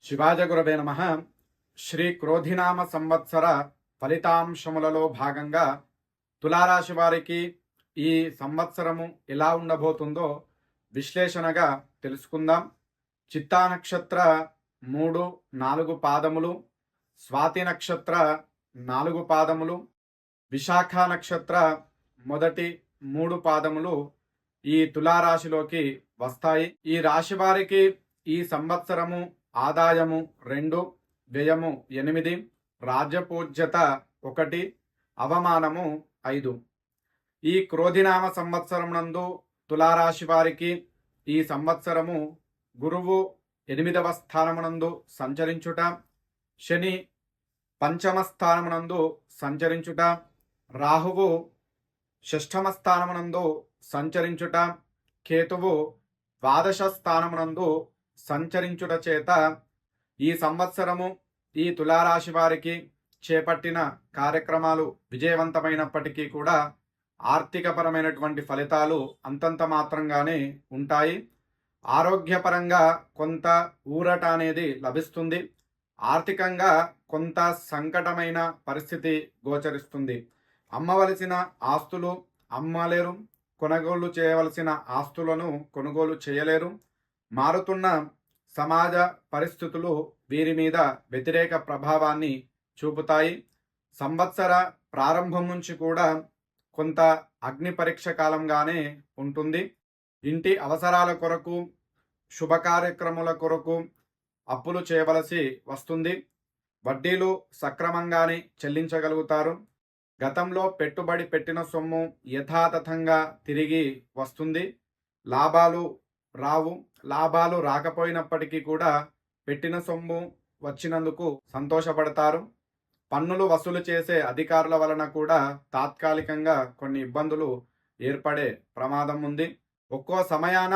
శివాజగురవే నమ. శ్రీ క్రోధినామ సంవత్సర ఫలితాంశములలో భాగంగా తులారాశి వారికి ఈ సంవత్సరము ఎలా ఉండబోతుందో విశ్లేషణగా తెలుసుకుందాం. చిత్తా నక్షత్ర 3-4 పాదములు, స్వాతి నక్షత్ర 4 పాదములు, విశాఖ నక్షత్ర మొదటి 3 పాదములు ఈ తులారాశిలోకి వస్తాయి. ఈ రాశి వారికి ఈ సంవత్సరము ఆదాయము 2, వ్యయము 8, రాజ్యపూజ్యత 1, అవమానము 5. ఈ క్రోధినామ సంవత్సరం నందు తులారాశి వారికి ఈ సంవత్సరము గురువు 8వ స్థానమునందు సంచరించుట, శని 5వ స్థానమునందు సంచరించుట, రాహువు 6వ స్థానమునందు సంచరించుట, కేతువు 12వ స్థానమునందు సంచరించుట చేత ఈ సంవత్సరము ఈ తులారాశి వారికి చేపట్టిన కార్యక్రమాలు విజయవంతమైనప్పటికీ కూడా ఆర్థికపరమైనటువంటి ఫలితాలు అంతంత మాత్రంగానే ఉంటాయి. ఆరోగ్యపరంగా కొంత ఊరట అనేది లభిస్తుంది. ఆర్థికంగా కొంత సంకటమైన పరిస్థితి గోచరిస్తుంది. అమ్మవలసిన ఆస్తులు అమ్మలేరు, కొనుగోలు చేయవలసిన ఆస్తులను కొనుగోలు చేయలేరు. మారుతున్న సమాజ పరిస్థితులు వీరి మీద వ్యతిరేక ప్రభావాన్ని చూపుతాయి. సంవత్సర ప్రారంభం నుంచి కూడా కొంత అగ్ని పరీక్ష కాలంగానే ఉంటుంది. ఇంటి అవసరాల కొరకు, శుభ కార్యక్రమాల కొరకు అప్పులు చేయవలసి వస్తుంది. వడ్డీలు సక్రమంగానే చెల్లించగలుగుతారు. గతంలో పెట్టుబడి పెట్టిన సొమ్ము యథాతథంగా తిరిగి వస్తుంది. లాభాలు రాకపోయినప్పటికీ కూడా పెట్టిన సొమ్ము వచ్చినందుకు సంతోషపడతారు. పన్నులు వసూలు చేసే అధికారుల వలన కూడా తాత్కాలికంగా కొన్ని ఇబ్బందులు ఏర్పడే ప్రమాదం ఉంది. ఒక్కో సమయాన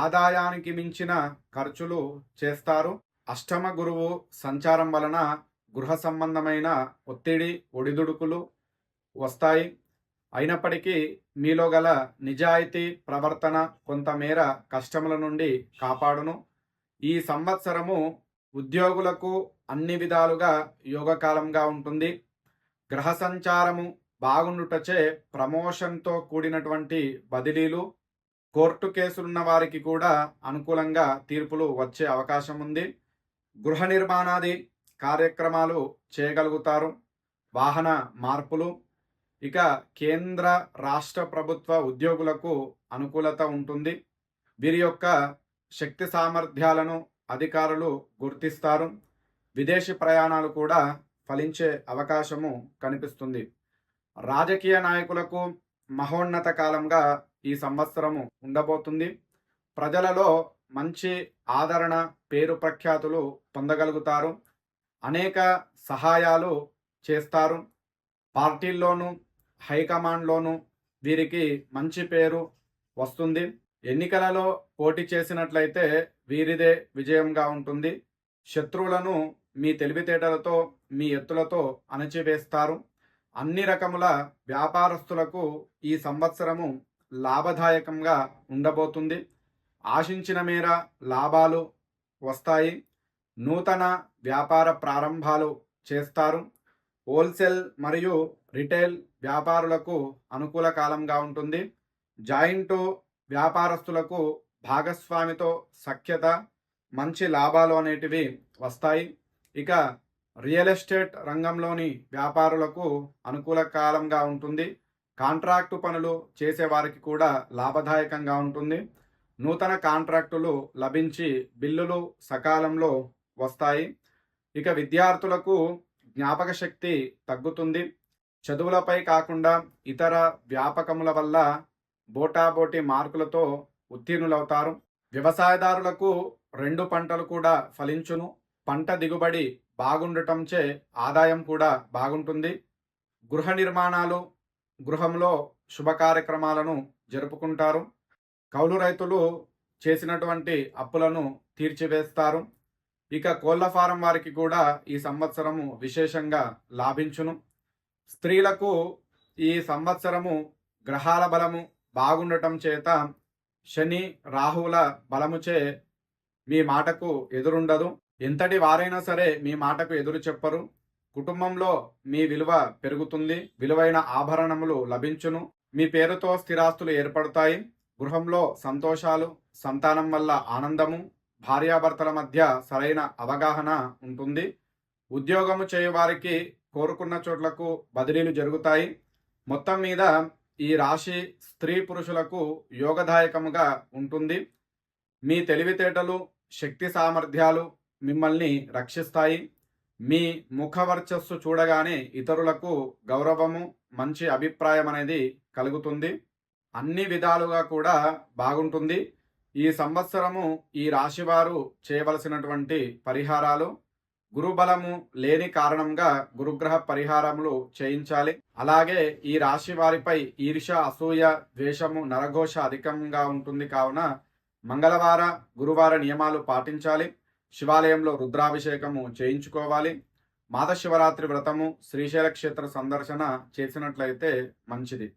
ఆదాయానికి మించిన ఖర్చులు చేస్తారు. అష్టమ గురువు సంచారం వలన గృహ సంబంధమైన ఒత్తిడి, ఒడిదుడుకులు వస్తాయి. అయినప్పటికీ మీలో గల నిజాయితీ ప్రవర్తన కొంతమేర కష్టముల నుండి కాపాడును. ఈ సంవత్సరము ఉద్యోగులకు అన్ని విధాలుగా యోగకాలంగా ఉంటుంది. గ్రహ సంచారము బాగుండుటచే ప్రమోషన్తో కూడినటువంటి బదిలీలు, కోర్టు కేసులున్న వారికి కూడా అనుకూలంగా తీర్పులు వచ్చే అవకాశం ఉంది. గృహ నిర్మాణాది కార్యక్రమాలు చేయగలుగుతారు. వాహన మార్పులు, ఇక కేంద్ర రాష్ట్ర ప్రభుత్వ ఉద్యోగులకు అనుకూలత ఉంటుంది. వీరి యొక్క శక్తి సామర్థ్యాలను అధికారులు గుర్తిస్తారు. విదేశీ ప్రయాణాలు కూడా ఫలించే అవకాశము కనిపిస్తుంది. రాజకీయ నాయకులకు మహోన్నత కాలంగా ఈ సంవత్సరము ఉండబోతుంది. ప్రజలలో మంచి ఆదరణ, పేరు ప్రఖ్యాతులు పొందగలుగుతారు. అనేక సహాయాలు చేస్తారు. పార్టీల్లోనూ హైకమాండ్లోనూ వీరికి మంచి పేరు వస్తుంది. ఎన్నికలలో పోటీ చేసినట్లయితే వీరిదే విజయంగా ఉంటుంది. శత్రువులను మీ తెలివితేటలతో, మీ ఎత్తులతో అణచివేస్తారు. అన్ని రకముల వ్యాపారస్తులకు ఈ సంవత్సరము లాభదాయకంగా ఉండబోతుంది. ఆశించిన మేర లాభాలు వస్తాయి. నూతన వ్యాపార ప్రారంభాలు చేస్తారు. హోల్సేల్ మరియు రిటైల్ వ్యాపారులకు అనుకూల కాలంగా ఉంటుంది. జాయింట్ వ్యాపారస్తులకు భాగస్వామితో సఖ్యత, మంచి లాభాలు అనేటివి వస్తాయి. ఇక రియల్ ఎస్టేట్ రంగంలోని వ్యాపారులకు అనుకూల కాలంగా ఉంటుంది. కాంట్రాక్టు పనులు చేసేవారికి కూడా లాభదాయకంగా ఉంటుంది. నూతన కాంట్రాక్టులు లభించి బిల్లులు సకాలంలో వస్తాయి. ఇక విద్యార్థులకు జ్ఞాపక శక్తి తగ్గుతుంది. చదువులపై కాకుండా ఇతర వ్యాపకముల వల్ల బోటాబోటి మార్కులతో ఉత్తీర్ణులవుతారు. వ్యవసాయదారులకు 2 పంటలు కూడా ఫలించును. పంట దిగుబడి బాగుండటంచే ఆదాయం కూడా బాగుంటుంది. గృహ నిర్మాణాలు, గృహంలో శుభ కార్యక్రమాలను జరుపుకుంటారు. కౌలు రైతులు చేసినటువంటి అప్పులను తీర్చివేస్తారు. ఇక కోళ్ల ఫారం వారికి కూడా ఈ సంవత్సరము విశేషంగా లాభించును. స్త్రీలకు ఈ సంవత్సరము గ్రహాల బలము బాగుండటం చేత శని రాహువుల బలముచే మీ మాటకు ఎదురుండదు. ఎంతటి వారైనా సరే మీ మాటకు ఎదురు చెప్పరు. కుటుంబంలో మీ విలువ పెరుగుతుంది. విలువైన ఆభరణములు లభించును. మీ పేరుతో స్థిరాస్తులు ఏర్పడతాయి. గృహంలో సంతోషాలు, సంతానం వల్ల ఆనందము, భార్యాభర్తల మధ్య సరైన అవగాహన ఉంటుంది. ఉద్యోగము చేయవారికి కోరుకున్న చోట్లకు బదిలీలు జరుగుతాయి. మొత్తం మీద ఈ రాశి స్త్రీ పురుషులకు యోగదాయకముగా ఉంటుంది. మీ తెలివితేటలు, శక్తి సామర్థ్యాలు మిమ్మల్ని రక్షిస్తాయి. మీ ముఖ వర్చస్సు చూడగానే ఇతరులకు గౌరవము, మంచి అభిప్రాయం అనేది కలుగుతుంది. అన్ని విధాలుగా కూడా బాగుంటుంది. ఈ సంవత్సరము ఈ రాశివారు చేయవలసినటువంటి పరిహారాలు: గురుబలము లేని కారణంగా గురుగ్రహ పరిహారములు చేయించాలి. అలాగే ఈ రాశి వారిపై ఈర్ష్య, అసూయ, ద్వేషము, నరఘోష అధికంగా ఉంటుంది కావున మంగళవార, గురువార నియమాలు పాటించాలి. శివాలయంలో రుద్రాభిషేకము చేయించుకోవాలి. మాధశివరాత్రి వ్రతము, శ్రీశైల క్షేత్ర సందర్శన చేసినట్లయితే మంచిది.